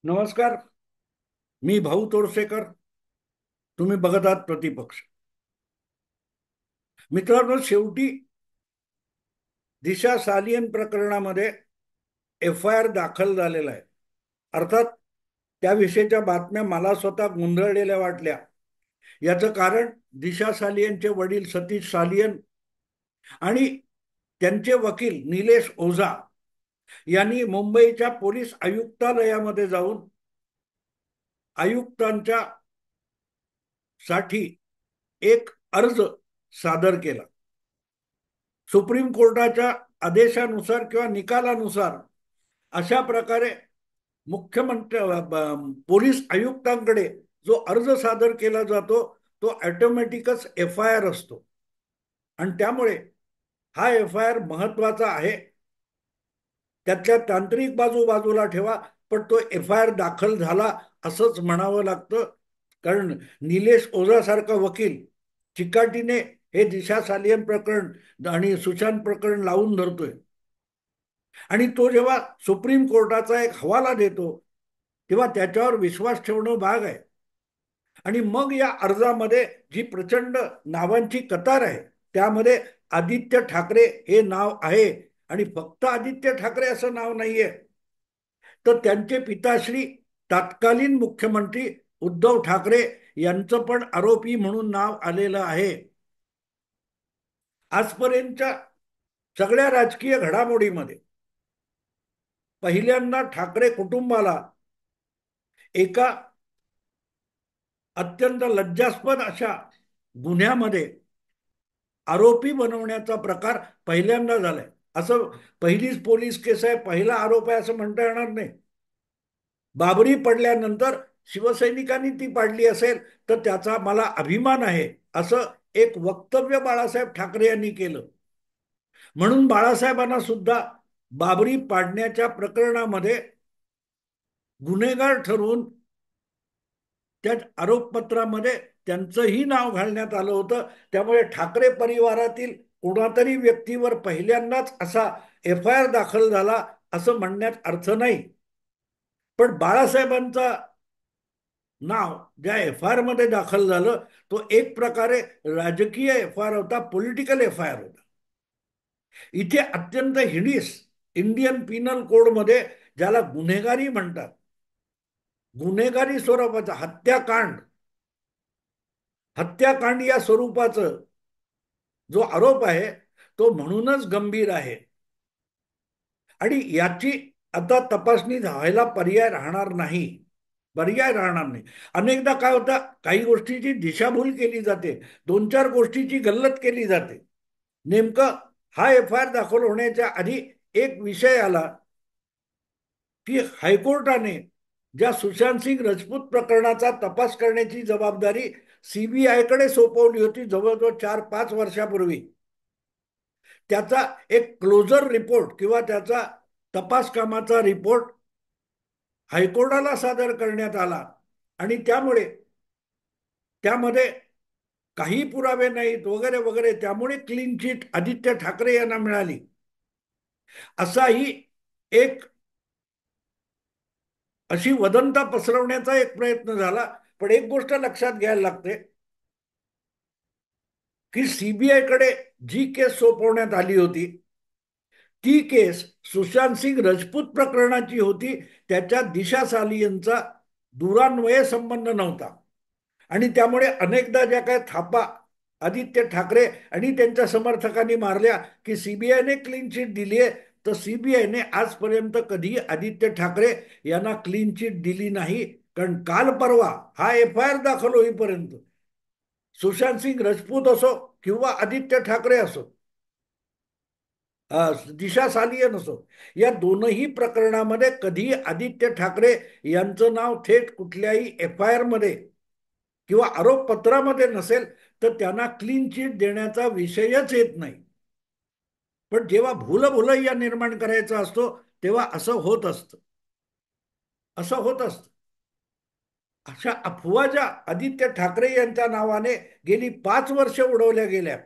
नमस्कार. मी भाऊ तोरसेकर. तुम्ही बघत आहात प्रतिपक्ष. मित्रांनो, शेवटी दिशा सालियन प्रकरणामध्ये एफ-आय-आर दाखल झालेला आहे. अर्थात त्याविषयीच्या बातम्या मला स्वतः गोंधळलेल्या वाटल्या. याचं कारण दिशा सालियनचे वडील सतीश सालियन आणि त्यांचे वकील निलेश ओझा यांनी मुंबईच्या पोलीस आयुक्तालयामध्ये जाऊन आयुक्तांच्या साठी एक अर्ज सादर केला. सुप्रीम कोर्टाच्या आदेशानुसार किंवा निकालानुसार अशा प्रकारे मुख्यमंत्री पोलीस आयुक्तांकडे जो अर्ज सादर केला जातो तो ऑटोमॅटिकच एफ-आय-आर असतो आणि त्यामुळे हा एफ-आय-आर महत्वाचा आहे. त्यातल्या तांत्रिक बाजू बाजूला ठेवा, पण तो एफ-आय-आर दाखल झाला असंच म्हणावं लागतं. कारण निलेश ओझासारखा वकील चिकाटीने हे दिशा सालियन प्रकरण आणि सुशांत प्रकरण लावून धरतोय आणि तो जेव्हा सुप्रीम कोर्टाचा एक हवाला देतो तेव्हा त्याच्यावर विश्वास ठेवणं भाग आहे. आणि मग या अर्जामध्ये जी प्रचंड नावांची कतार आहे त्यामध्ये आदित्य ठाकरे हे नाव आहे. आणि फक्त आदित्य ठाकरे असं नाव नाहीये, तर त्यांचे पिताश्री तत्कालीन मुख्यमंत्री उद्धव ठाकरे यांचं पण आरोपी म्हणून नाव आलेलं आहे. आजपर्यंतच्या सगळ्या राजकीय घडामोडीमध्ये पहिल्यांदा ठाकरे कुटुंबाला एका अत्यंत लज्जास्पद अशा गुन्ह्यामध्ये आरोपी बनवण्याचा प्रकार पहिल्यांदा झालाय. असं पहिलीच पोलीस केस आहे, पहिला आरोप आहे असं म्हणता येणार नाही. बाबरी पडल्यानंतर शिवसैनिकांनी ती पाडली असेल तर त्याचा मला अभिमान आहे असं एक वक्तव्य बाळासाहेब ठाकरे यांनी केलं. म्हणून बाळासाहेबांना सुद्धा बाबरी पाडण्याच्या प्रकरणामध्ये गुन्हेगार ठरवून त्या आरोपपत्रामध्ये त्यांचंही नाव घालण्यात आलं होतं. त्यामुळे ठाकरे परिवारातील कोणातरी व्यक्तीवर पहिल्यांदाच असा एफ-आय-आर दाखल झाला असं म्हणण्यात अर्थ नाही. पण बाळासाहेबांचा नाव ज्या एफ-आय-आर मध्ये दाखल झालं तो एक प्रकारे राजकीय एफ-आय-आर होता, पॉलिटिकल एफ-आय-आर होता. इथे अत्यंत हिडीस इंडियन पिनल कोडमध्ये ज्याला गुन्हेगारी म्हणतात, गुन्हेगारी स्वरूपाचा हत्याकांड या स्वरूपाचं जो आरोप आहे तो म्हणूनच गंभीर आहे. आणि याची आता तपासणी व्हायला पर्याय राहणार नाही. अनेकदा काय होतं, काही गोष्टीची दिशाभूल केली जाते, दोन चार गोष्टीची गल्लत केली जाते. नेमकं हा एफ-आय-आर दाखल होण्याच्या आधी एक विषय आला की हायकोर्टाने ज्या सुशांत सिंग राजपूत प्रकरणाचा तपास करण्याची जबाबदारी सीबीआयकडे सोपवली होती जवळजवळ 4-5 वर्षापूर्वी, त्याचा एक क्लोजर रिपोर्ट किंवा त्याचा तपास कामाचा रिपोर्ट हायकोर्टाला सादर करण्यात आला. आणि त्यामुळे त्यामध्ये काही पुरावे नाहीत वगैरे वगैरे, त्यामुळे क्लीन चिट आदित्य ठाकरे यांना मिळाली. असाही एक अशी वदंता पसरवण्याचा एक प्रयत्न झाला. पण एक गोष्ट लक्षात घ्यायला लागते की सीबीआयकडे जी केस सोपवण्यात आली होती ती केस सुशांत सिंग राजपूत प्रकरणाची होती. त्याच्या दिशा सालियनचा दूरान्वये संबंध नव्हता. आणि त्यामुळे अनेकदा ज्या काय थापा आदित्य ठाकरे आणि त्यांच्या समर्थकांनी मारल्या की सीबीआयने क्लीन चिट दिली आहे, तर सीबीआयने आजपर्यंत कधी आदित्य ठाकरे यांना क्लीन चिट दिली नाही. कारण काल परवा हा एफ-आय-आर दाखल होईपर्यंत सुशांत सिंग राजपूत असो किंवा आदित्य ठाकरे असो, दिशा सालियन असो, या दोनही प्रकरणामध्ये कधी आदित्य ठाकरे यांचं नाव थेट कुठल्याही एफ-आय-आर मध्ये किंवा आरोपपत्रामध्ये नसेल तर त्यांना क्लीन चिट देण्याचा विषयच येत नाही. पण जेव्हा भूलभुलैया निर्माण करायचा असतो तेव्हा असं होत असतं. अशा अफवा ज्या आदित्य ठाकरे यांच्या नावाने गेली 5 वर्ष उडवल्या गेल्या,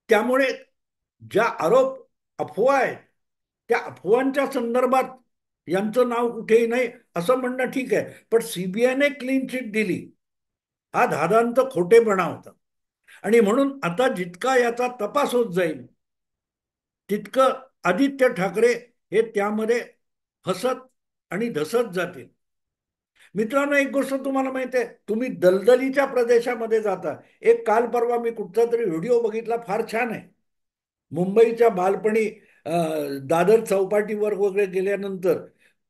त्यामुळे ज्या अफवा आहेत त्या अफवांच्या संदर्भात यांचं नाव कुठेही नाही असं म्हणणं ठीक आहे, पण सीबीआयने क्लीन चिट दिली हा धादांत खोटेपणा होता. आणि म्हणून आता जितका याचा तपास होत जाईल तितकं आदित्य ठाकरे हे त्यामध्ये फसत आणि धसत जातील. मित्रांनो, एक गोष्ट तुम्हाला माहिती आहे, तुम्ही दलदलीच्या प्रदेशामध्ये जाता. एक काल परवा मी कुठचा तरी व्हिडिओ बघितला, फार छान आहे. मुंबईच्या बालपणी दादर चौपाटीवर वगैरे गेल्यानंतर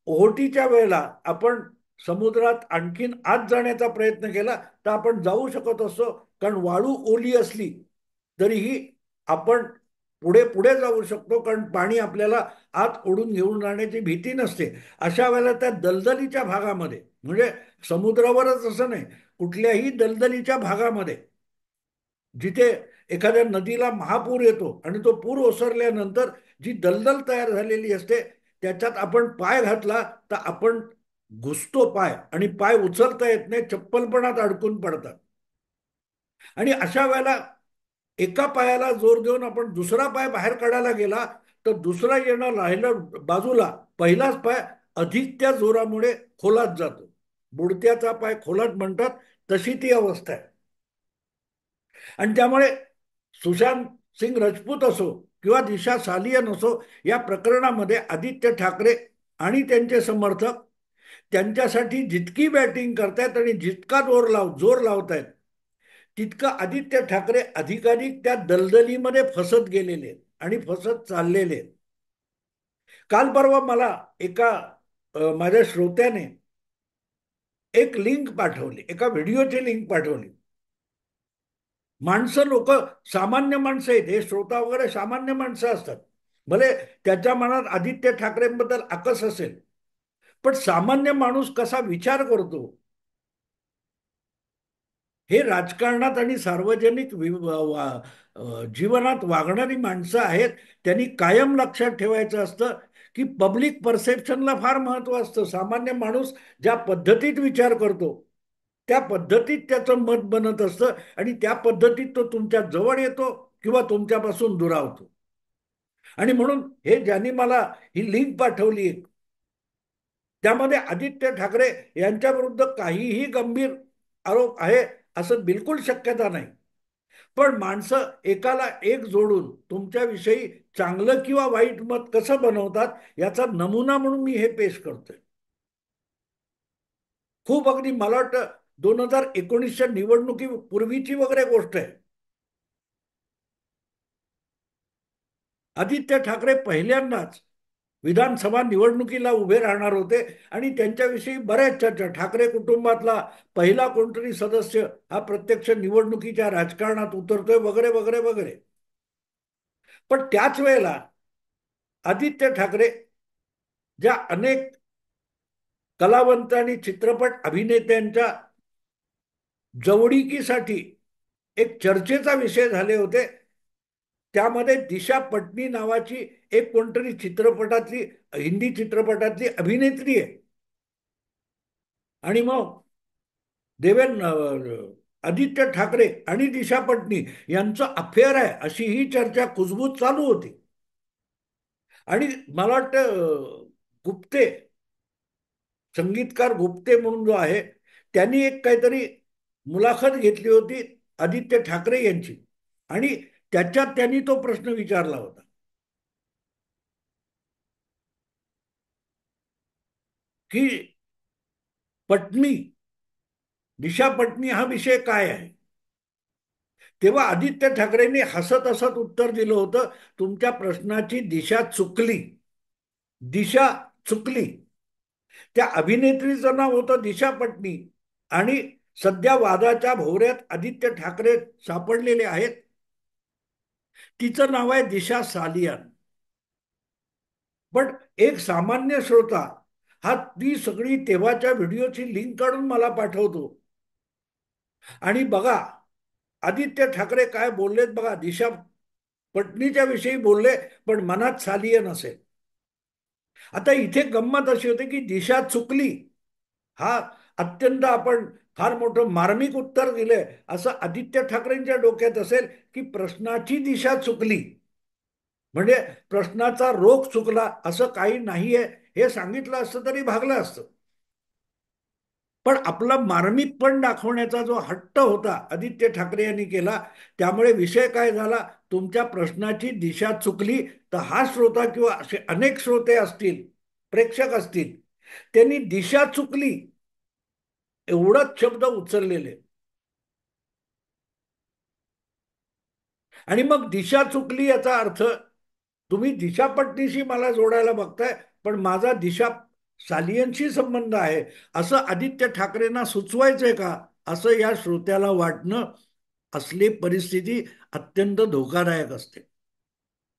ओहोटीच्या वेळेला आपण समुद्रात आणखीन आत जाण्याचा प्रयत्न केला तर आपण जाऊ शकत असतो, कारण वाळू ओली असली तरीही आपण पुढे पुढे जाऊ शकतो, कारण पाणी आपल्याला आत ओढून घेऊन जाण्याची भीती नसते. अशा वेळेला त्या दलदलीच्या भागामध्ये, म्हणजे समुद्रावरच असं नाही, कुठल्याही दलदलीच्या भागामध्ये जिथे एखाद्या नदीला महापूर येतो आणि तो पूर ओसरल्यानंतर जी दलदल तयार झालेली असते त्याच्यात आपण पाय घातला तर आपण घुसतो पाय, आणि पाय उचलता येत नाही, चप्पलपणात अडकून पडतात. आणि अशा वेळेला एका पायाला जोर देऊन आपण दुसरा पाय बाहेर काढायला गेला तर दुसरा येणं राहिलं बाजूला, पहिलाच पाय अधिक त्या जोरामुळे खोलात जातो. बुडत्याचा पाय खोलात म्हणतात, तशी ती अवस्था आहे. आणि त्यामुळे सुशांत सिंग राजपूत असो किंवा दिशा सालियन असो, या प्रकरणामध्ये आदित्य ठाकरे आणि त्यांचे समर्थक त्यांच्यासाठी जितकी बॅटिंग करतायत आणि जितका जोर लावतायत तितकं आदित्य ठाकरे अधिकाधिक त्या दलदलीमध्ये फसत गेलेले आहेत आणि फसत चाललेले आहेत. काल परवा मला एका माझ्या श्रोत्याने एक लिंक पाठवली, एका व्हिडिओची लिंक पाठवली. माणसं, लोक, सामान्य माणसं आहेत, हे श्रोता वगैरे सामान्य माणसं असतात. भले त्याच्या मनात आदित्य ठाकरेंबद्दल आकस असेल, पण सामान्य माणूस कसा विचार करतो हे राजकारणात आणि सार्वजनिक जीवनात वागणारी माणसं आहेत. त्यांनी कायम लक्षात ठेवायचं असतं की पब्लिक परसेप्शनला फार महत्व असतं. सामान्य माणूस ज्या पद्धतीत विचार करतो त्या पद्धतीत त्याचं मत बनत असतं, आणि त्या पद्धतीत तो तुमच्या जवळ येतो किंवा तुमच्यापासून दुरावतो. आणि म्हणून हे ज्यांनी मला ही लिंक पाठवली, त्यामध्ये आदित्य ठाकरे यांच्या विरुद्ध काहीही गंभीर आरोप आहे असं बिलकुल शक्यता नाही. पण माणसं एकाला एक जोडून तुमच्याविषयी चांगलं किंवा वाईट मत कसं बनवतात याचा नमुना म्हणून मी हे पेश करतोय. खूप अगदी मला वाटतं 2019च्या निवडणुकीपूर्वीची वगैरे गोष्ट आहे. आदित्य ठाकरे पहिल्यांदाच विधानसभा निवडणुकीला उभे राहणार होते आणि त्यांच्याविषयी बऱ्याच चर्चा, ठाकरे कुटुंबातला पहिला कोणतरी सदस्य हा प्रत्यक्ष निवडणुकीच्या राजकारणात उतरतोय वगैरे वगैरे वगैरे. पण त्याच वेळेला आदित्य ठाकरे ज्या अनेक कलावंत आणि चित्रपट अभिनेत्यांच्या जवळीकीसाठी एक चर्चेचा विषय झाले होते, त्यामध्ये दिशा पटनी नावाची एक कोणतरी चित्रपटातली, हिंदी चित्रपटातली अभिनेत्री आहे. आणि मग आदित्य ठाकरे आणि दिशा पटनी यांचं अफेअर आहे अशी ही चर्चा कुजबूज चालू होती. आणि मला वाटतं गुप्ते, संगीतकार गुप्ते म्हणून जो आहे, त्यांनी एक काहीतरी मुलाखत घेतली होती आदित्य ठाकरे यांची, आणि त्याच्यात त्यांनी तो प्रश्न विचारला होता की पत्नी, दिशा पत्नी हा विषय काय आहे. तेव्हा आदित्य ठाकरेंनी हसत हसत उत्तर दिलं होतं, तुमच्या प्रश्नाची दिशा चुकली. दिशा चुकली. त्या अभिनेत्रीचं नाव होतं दिशा पटनी, आणि सध्या वादाच्या भोवऱ्यात आदित्य ठाकरे सापडलेले आहेत. तिचं नाव आहे दिशा सालियान. पण एक सामान्य श्रोता हा ती सगळी तेव्हाच्या व्हिडिओची लिंक काढून मला पाठवतो, आणि बघा आदित्य ठाकरे काय बोललेत बघा. दिशा पत्नीच्या विषयी बोलले पण मनात सालियन असेल. आता इथे गंमत अशी होते की दिशा चुकली हा अत्यंत आपण फार मोठं मार्मिक उत्तर दिलंय असं आदित्य ठाकरेंच्या डोक्यात असेल की प्रश्नाची दिशा चुकली. म्हणजे प्रश्नाचा रोख चुकला असं काही नाहीये हे सांगितलं असतं तरी भागलं असतं. पण आपला मार्मिकपण दाखवण्याचा जो हट्ट होता आदित्य ठाकरे यांनी केला, त्यामुळे विषय काय झाला, तुमच्या प्रश्नाची दिशा चुकली तर हा श्रोता किंवा असे अनेक श्रोते असतील, प्रेक्षक असतील, त्यांनी दिशा चुकली एवढाच शब्द उचललेले. आणि मग दिशा चुकली याचा अर्थ तुम्ही दिशापट्टीशी मला जोडायला बघताय, पण माझा दिशा सालियनशी संबंध आहे असं आदित्य ठाकरेंना सुचवायचंय का, असं या श्रोत्याला वाटणं, असली परिस्थिती अत्यंत धोकादायक असते.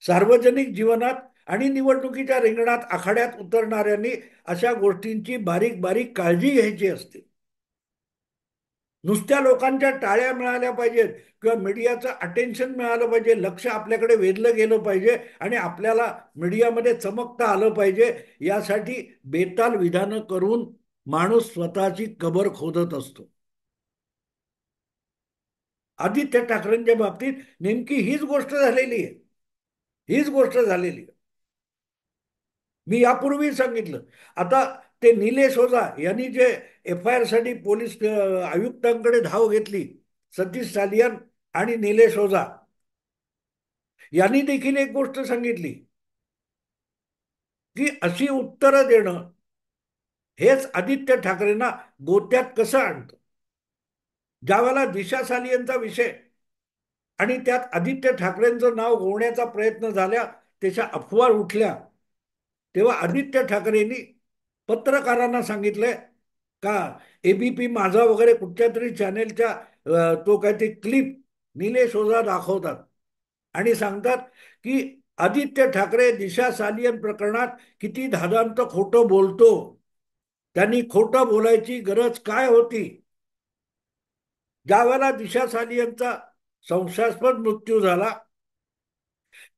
सार्वजनिक जीवनात आणि निवडणुकीच्या रिंगणात आखाड्यात उतरणाऱ्यांनी अशा गोष्टींची बारीक बारीक काळजी घ्यायची असते. नुसत्या लोकांच्या टाळ्या मिळाल्या पाहिजेत किंवा मीडियाचं अटेन्शन मिळालं पाहिजे, लक्ष आपल्याकडे वेधलं गेलं पाहिजे आणि आपल्याला मीडियामध्ये चमकता आलं पाहिजे, यासाठी बेताल विधानं करून माणूस स्वतःची कबर खोदत असतो. आदित्य ठाकरेंच्या बाबतीत नेमकी हीच गोष्ट झालेली आहे. हीच गोष्ट झालेली आहे. मी यापूर्वी सांगितलं. आता ते निलेश ओझा यांनी जे एफ आय आर साठी पोलीस आयुक्तांकडे धाव घेतली, सतीश सालियन आणि निलेश ओझा यांनी देखील एक गोष्ट सांगितली की अशी उत्तरं देणं हेच आदित्य ठाकरेंना गोत्यात कसं आणतं. ज्यावेळेला दिशा सालियनचा विषय आणि त्यात आदित्य ठाकरेंचं नाव गोवण्याचा प्रयत्न झाला, त्याच्या अफवा उठल्या, तेव्हा आदित्य ठाकरेंनी पत्रकारांना सांगितलंय का एबीपी माझा वगैरे कुठच्या तरी चॅनेलच्या तो काय ते क्लिप निलेश ओझा दाखवतात आणि सांगतात की आदित्य ठाकरे दिशा सालियन प्रकरणात किती धादांत खोटं बोलतो, त्यांनी खोटं बोलायची गरज काय होती. ज्या वेळेला दिशा सालियनचा संशयास्पद मृत्यू झाला,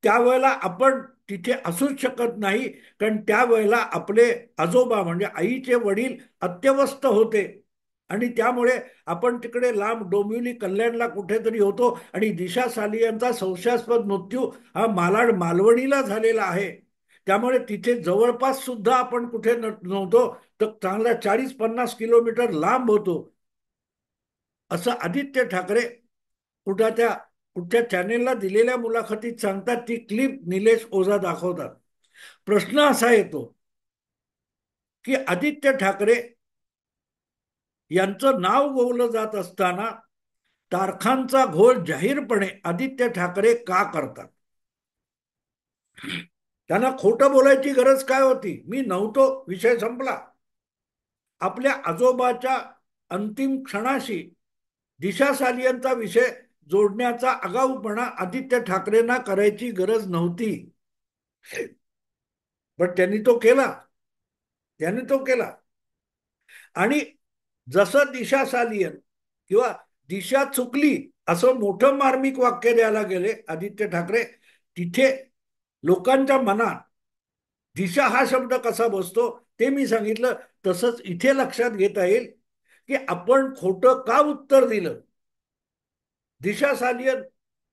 त्यावेळेला आपण तिथे असूच शकत नाही, कारण त्यावेळेला आपले आजोबा म्हणजे आईचे वडील अत्यवस्थ होते आणि त्यामुळे आपण तिकडे लांब डोंबिवली कल्याणला कुठेतरी होतो आणि दिशा सालियनचा संशयास्पद मृत्यू हा मालाड मालवणीला झालेला आहे. त्यामुळे तिथे जवळपास सुद्धा आपण कुठे नव्हतो, तर चांगला 40-50 किलोमीटर लांब होतो. असं आदित्य ठाकरे कुठच्या कुठच्या चॅनेलला दिलेल्या मुलाखतीत सांगतात. ती क्लिप निलेश ओझा दाखवतात. प्रश्न असा येतो की आदित्य ठाकरे यांचं नाव गोवलं जात असताना तारखांचा घोळ जाहीरपणे आदित्य ठाकरे का करतात. त्यांना खोटं बोलायची गरज काय होती. मी नव्हतो, विषय संपला. आपल्या आजोबाच्या अंतिम क्षणाशी दिशा सालियनचा विषय जोडण्याचा आगाऊपणा आदित्य ठाकरेंना करायची गरज नव्हती, पण त्यांनी तो केला. त्यांनी तो केला. आणि जसं दिशा सालियन किंवा दिशा चुकली असं मोठं मार्मिक वाक्य द्यायला गेले आदित्य ठाकरे, तिथे लोकांच्या मनात दिशा हा शब्द कसा बसतो ते मी सांगितलं. तसंच इथे लक्षात घेता येईल की आपण खोटं का उत्तर दिलं. दिशा सालियन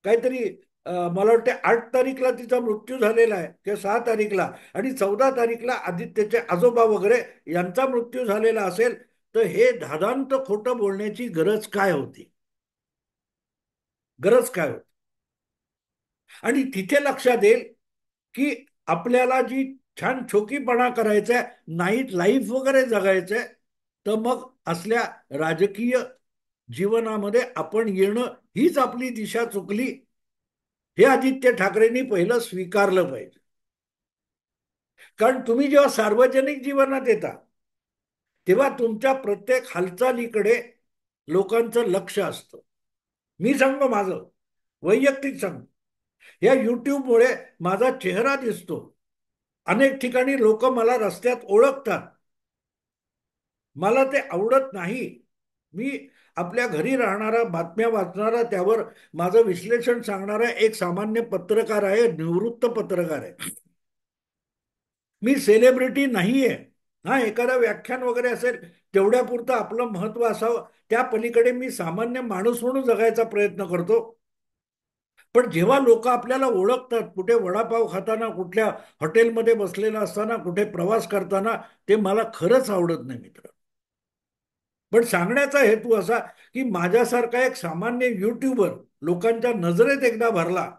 काहीतरी मला वाटते 8 तारीखला तिचा मृत्यू झालेला आहे किंवा 6 तारीखला, आणि 14 तारीखला आदित्यचे आजोबा वगैरे यांचा मृत्यू झालेला असेल, तर हे धादांत खोटं बोलण्याची गरज काय होती. गरज काय होती. आणि तिथे लक्षात येईल की आपल्याला जी छान छोकीपणा करायचा आहे, नाईट लाईफ वगैरे जगायचंय, तर मग असल्या राजकीय जीवनामध्ये आपण येणं हीच आपली दिशा चुकली, हे आदित्य ठाकरेंनी पहिलं स्वीकारलं पाहिजे. कारण तुम्ही जेव्हा सार्वजनिक जीवनात येता तेव्हा तुमच्या प्रत्येक हालचालीकडे लोकांचं लक्ष असतं. मी सांगतो माझं वैयक्तिक सांगतो, या युट्यूबमुळे माझा चेहरा दिसतो. अनेक ठिकाणी लोक मला रस्त्यात ओळखतात. मला ते आवडत नाही. मी आपल्या घरी राहणारा, बातम्या वाचणारा, त्यावर माझं विश्लेषण सांगणारा एक सामान्य पत्रकार आहे, निवृत्त पत्रकार आहे. मी सेलिब्रिटी नाहीये. हा, एखादा व्याख्यान वगैरे असेल तेवढ्यापुरतं आपलं महत्व असावं, त्या पलीकडे मी सामान्य माणूस म्हणून जगायचा प्रयत्न करतो. पण जेव्हा लोक आपल्याला ओळखतात, कुठे वडापाव खाताना, कुठल्या हॉटेलमध्ये बसलेला असताना, कुठे प्रवास करताना, ते मला खरंच आवडत नाही मित्र. पण सांगण्याचा हेतू असा की माझ्यासारखा एक सामान्य युट्यूबर लोकांच्या नजरेत एकदा भरला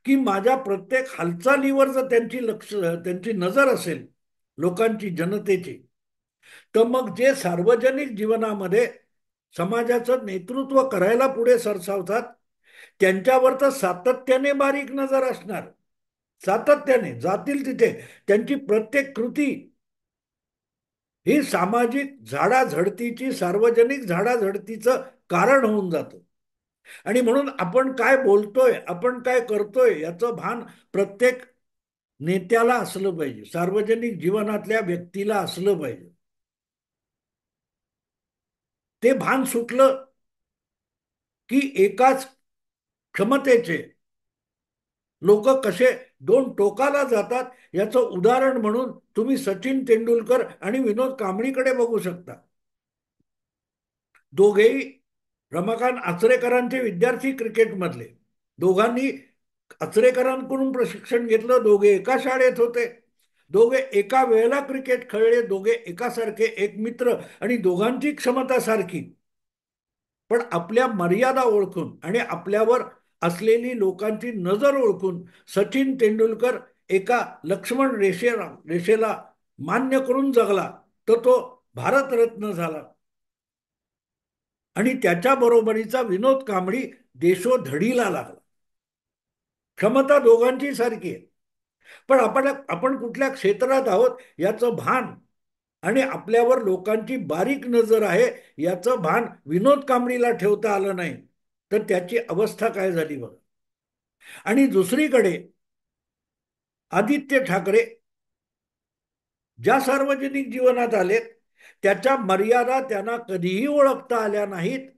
की माझ्या प्रत्येक हालचालीवर जर त्यांची नजर असेल, लोकांची, जनतेची, तर मग जे सार्वजनिक जीवनामध्ये समाजाचं नेतृत्व करायला पुढे सरसावतात, त्यांच्यावर तर सातत्याने बारीक नजर असणार. सातत्याने जातील तिथे त्यांची प्रत्येक कृती ही सामाजिक झाडाझडतीची, सार्वजनिक झाडाझडतीचं कारण होऊन जातं. आणि म्हणून आपण काय बोलतोय, आपण काय करतोय याचं भान प्रत्येक नेत्याला असलं पाहिजे, सार्वजनिक जीवनातल्या व्यक्तीला असलं पाहिजे. ते भान सुटलं की एकाच क्षमतेचे लोक कसे दोन टोकाला जातात याचं उदाहरण म्हणून तुम्ही सचिन तेंडुलकर आणि विनोद कांबळीकडे बघू शकता. दोघेही रमाकांत आचरेकरांचे विद्यार्थी क्रिकेटमधले. दोघांनी आचरेकरांकडून प्रशिक्षण घेतलं, दोघे एका शाळेत होते, दोघे एका वेळेला क्रिकेट खेळले, दोघे एकासारखे, एक मित्र, आणि दोघांची क्षमता सारखी. पण आपल्या मर्यादा ओळखून आणि आपल्यावर असलेली लोकांची नजर ओळखून सचिन तेंडुलकर एका लक्ष्मण रेषेला मान्य करून जगला, तर तो भारतरत्न झाला. आणि त्याच्या बरोबरीचा विनोद कांबळी देशोधडीला लागला. क्षमता दोघांची सारखी आहे, पण आपण कुठल्या क्षेत्रात आहोत याचं भान आणि आपल्यावर लोकांची बारीक नजर आहे याचं भान विनोद कांबळीला ठेवता आलं नाही, तर त्याची अवस्था काय झाली बघा. आणि दुसरीकडे आदित्य ठाकरे ज्या सार्वजनिक जीवनात आलेत त्याच्या मर्यादा त्यांना कधीही ओळखता आल्या नाहीत,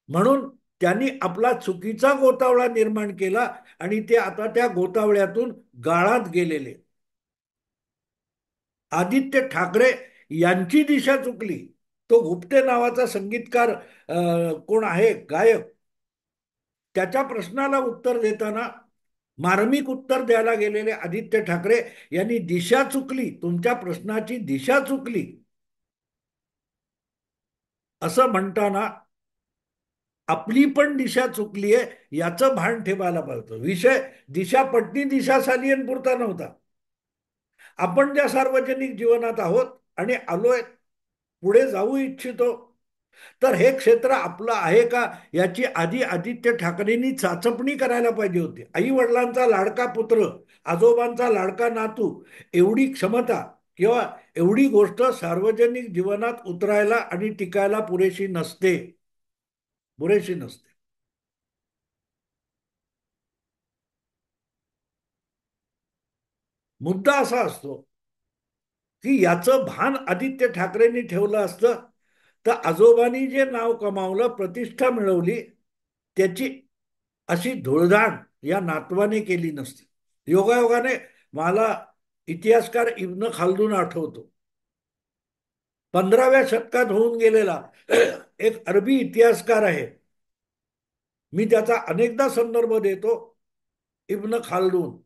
म्हणून त्यांनी आपला चुकीचा गोतावळा निर्माण केला आणि ते आता त्या गोतावळ्यातून गाळात गेलेले. आदित्य ठाकरे यांची दिशा चुकली. तो गुप्ते नावाचा संगीतकार, कोण आहे गायक, त्याच्या प्रश्नाला उत्तर देताना मार्मिक उत्तर द्यायला गेलेले आदित्य ठाकरे यांनी दिशा चुकली, तुमच्या प्रश्नाची दिशा चुकली असं म्हणताना आपली पण दिशा चुकली आहे याचं भान ठेवायला पाहिजे. विषय दिशा पटनी दिशा सालियन पुरता नव्हता. आपण ज्या सार्वजनिक जीवनात आहोत आणि आलोय, पुढे जाऊ इच्छितो, तर हे क्षेत्र आपलं आहे का याची आधी आदित्य ठाकरेंनी चाचपणी करायला पाहिजे होती. आई वडिलांचा लाडका पुत्र, आजोबांचा लाडका नातू, एवढी क्षमता किंवा एवढी गोष्ट सार्वजनिक जीवनात उतरायला आणि टिकायला पुरेशी नसते, पुरेशी नसते. मुद्दा असा असतो की याचं भान आदित्य ठाकरेंनी ठेवलं असतं तर आजोबांनी जे नाव कमावलं, प्रतिष्ठा मिळवली, त्याची अशी धुळधाण या नातवाने केली नसती. योगायोगाने मला इतिहासकार इब्न खालदून आठवतो. 15व्या शतकात होऊन गेलेला एक अरबी इतिहासकार आहे. मी त्याचा अनेकदा संदर्भ देतो. इब्न खालदून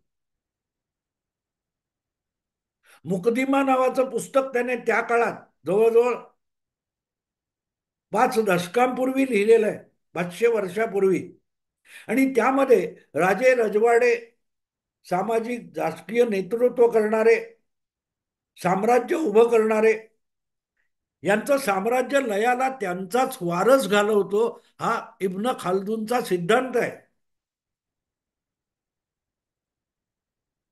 मुकदिमा नावाचं पुस्तक त्याने त्या काळात जवळजवळ 5 दशकांपूर्वी लिहिलेलं आहे, 500 वर्षापूर्वी. आणि त्यामध्ये राजे रजवाडे, सामाजिक राजकीय नेतृत्व करणारे, साम्राज्य उभं करणारे, यांचं साम्राज्य लयाला त्यांचाच वारस घालवतो, हा इब्न खालदूनचा सिद्धांत आहे.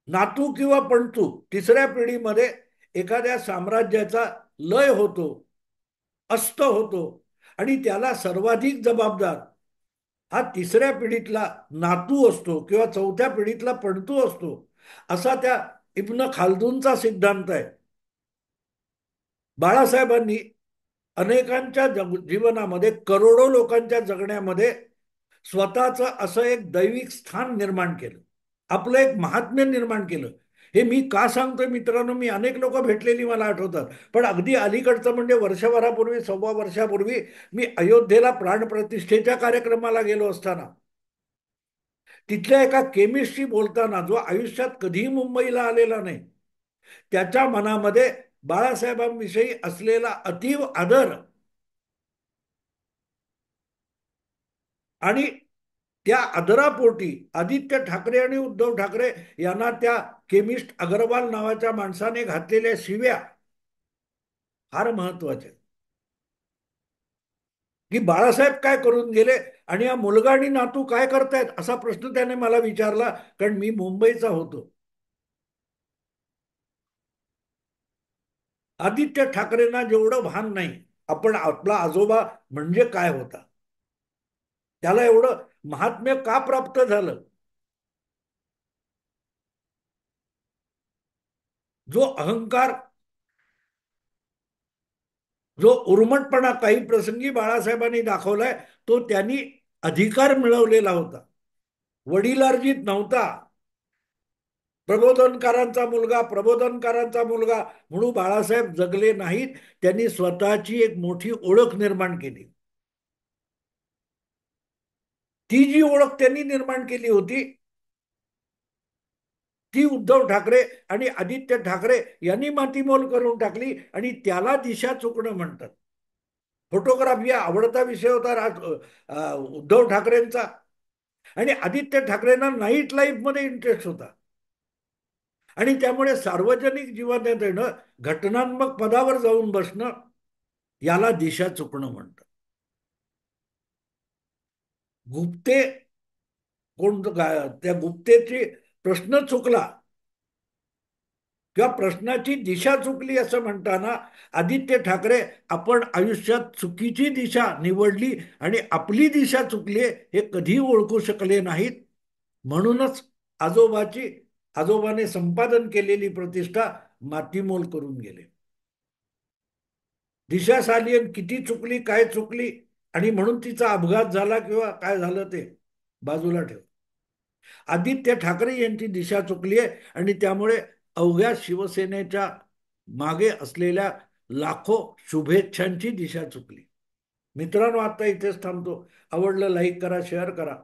नातू किंवा पणतू तिसऱ्या पिढीमध्ये एखाद्या साम्राज्याचा लय होतो, अस्त होतो, आणि त्याला सर्वाधिक जबाबदार हा तिसऱ्या पिढीतला नातू असतो किंवा चौथ्या पिढीतला पणतू असतो, असा त्या इब्न खालदूनचा सिद्धांत आहे. बाळासाहेबांनी अनेकांच्या जीवनामध्ये, करोडो लोकांच्या जगण्यामध्ये स्वतःचं असं एक दैविक स्थान निर्माण केलं, आपलं एक महात्म्य निर्माण केलं. हे मी का सांगतोय मित्रांनो, मी अनेक लोक भेटलेली मला आठवतात, पण अगदी अलीकडचं म्हणजे वर्षभरापूर्वी, 1.25 वर्षापूर्वी मी अयोध्येला प्राणप्रतिष्ठेच्या कार्यक्रमाला गेलो असताना तिथल्या एका केमिस्टशी बोलताना, जो आयुष्यात कधीही मुंबईला आलेला नाही, त्याच्या मनामध्ये बाळासाहेबांविषयी असलेला अतीव आदर आणि त्या आदरापोटी आदित्य ठाकरे आणि उद्धव ठाकरे यांना त्या केमिस्ट अग्रवाल नावाच्या माणसाने घातलेल्या शिव्या फार महत्वाच्या, की बाळासाहेब काय करून गेले आणि हा मुलगा आणि नातू काय करतायत असा प्रश्न त्याने मला विचारला, कारण मी मुंबईचा होतो. आदित्य ठाकरेंना जेवढं भान नाही आपण आपला आजोबा म्हणजे काय होता, त्याला एवढं महात्म्य का प्राप्त झालं, जो अहंकार, जो उर्मटपणा काही प्रसंगी बाळासाहेबांनी दाखवलाय, तो त्यांनी अधिकार मिळवलेला होता, वडिलार्जित नव्हता. प्रबोधनकारांचा मुलगा म्हणून बाळासाहेब जगले नाहीत. त्यांनी स्वतःची एक मोठी ओळख निर्माण केली. ती जी ओळख त्यांनी निर्माण केली होती, ती उद्धव ठाकरे आणि आदित्य ठाकरे यांनी मातीमोल करून टाकली आणि त्याला दिशा चुकणं म्हणतात. फोटोग्राफी हा आवडता विषय होता उद्धव ठाकरेंचा, आणि आदित्य ठाकरेंना नाईट लाईफ मध्ये इंटरेस्ट होता, आणि त्यामुळे सार्वजनिक जीवनात येणं, घटनात्मक पदावर जाऊन बसणं, याला दिशा चुकणं म्हणतात. गुप्ते कोण, त्या गुप्तेची प्रश्न चुकला किंवा प्रश्नाची दिशा चुकली असं म्हणताना, आदित्य ठाकरे आपण आयुष्यात चुकीची दिशा निवडली आणि आपली दिशा चुकली हे कधी ओळखू शकले नाहीत. म्हणूनच आजोबाची आजोबाने संपादन केलेली प्रतिष्ठा मातीमोल करून गेले. दिशा सालियन किती चुकली, काय चुकली आणि म्हणून तिचा अपघात झाला किंवा काय झालं ते बाजूला ठेव. आदित्य ठाकरे यांची दिशा चुकली आहे आणि त्यामुळे अवघ्या शिवसेनेच्या मागे असलेल्या लाखो शुभेच्छांची दिशा चुकली. मित्रांनो, आता इथेच थांबतो. आवडलं लाईक करा, शेअर करा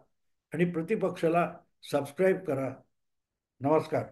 आणि प्रतिपक्षाला सबस्क्राईब करा. नमस्कार.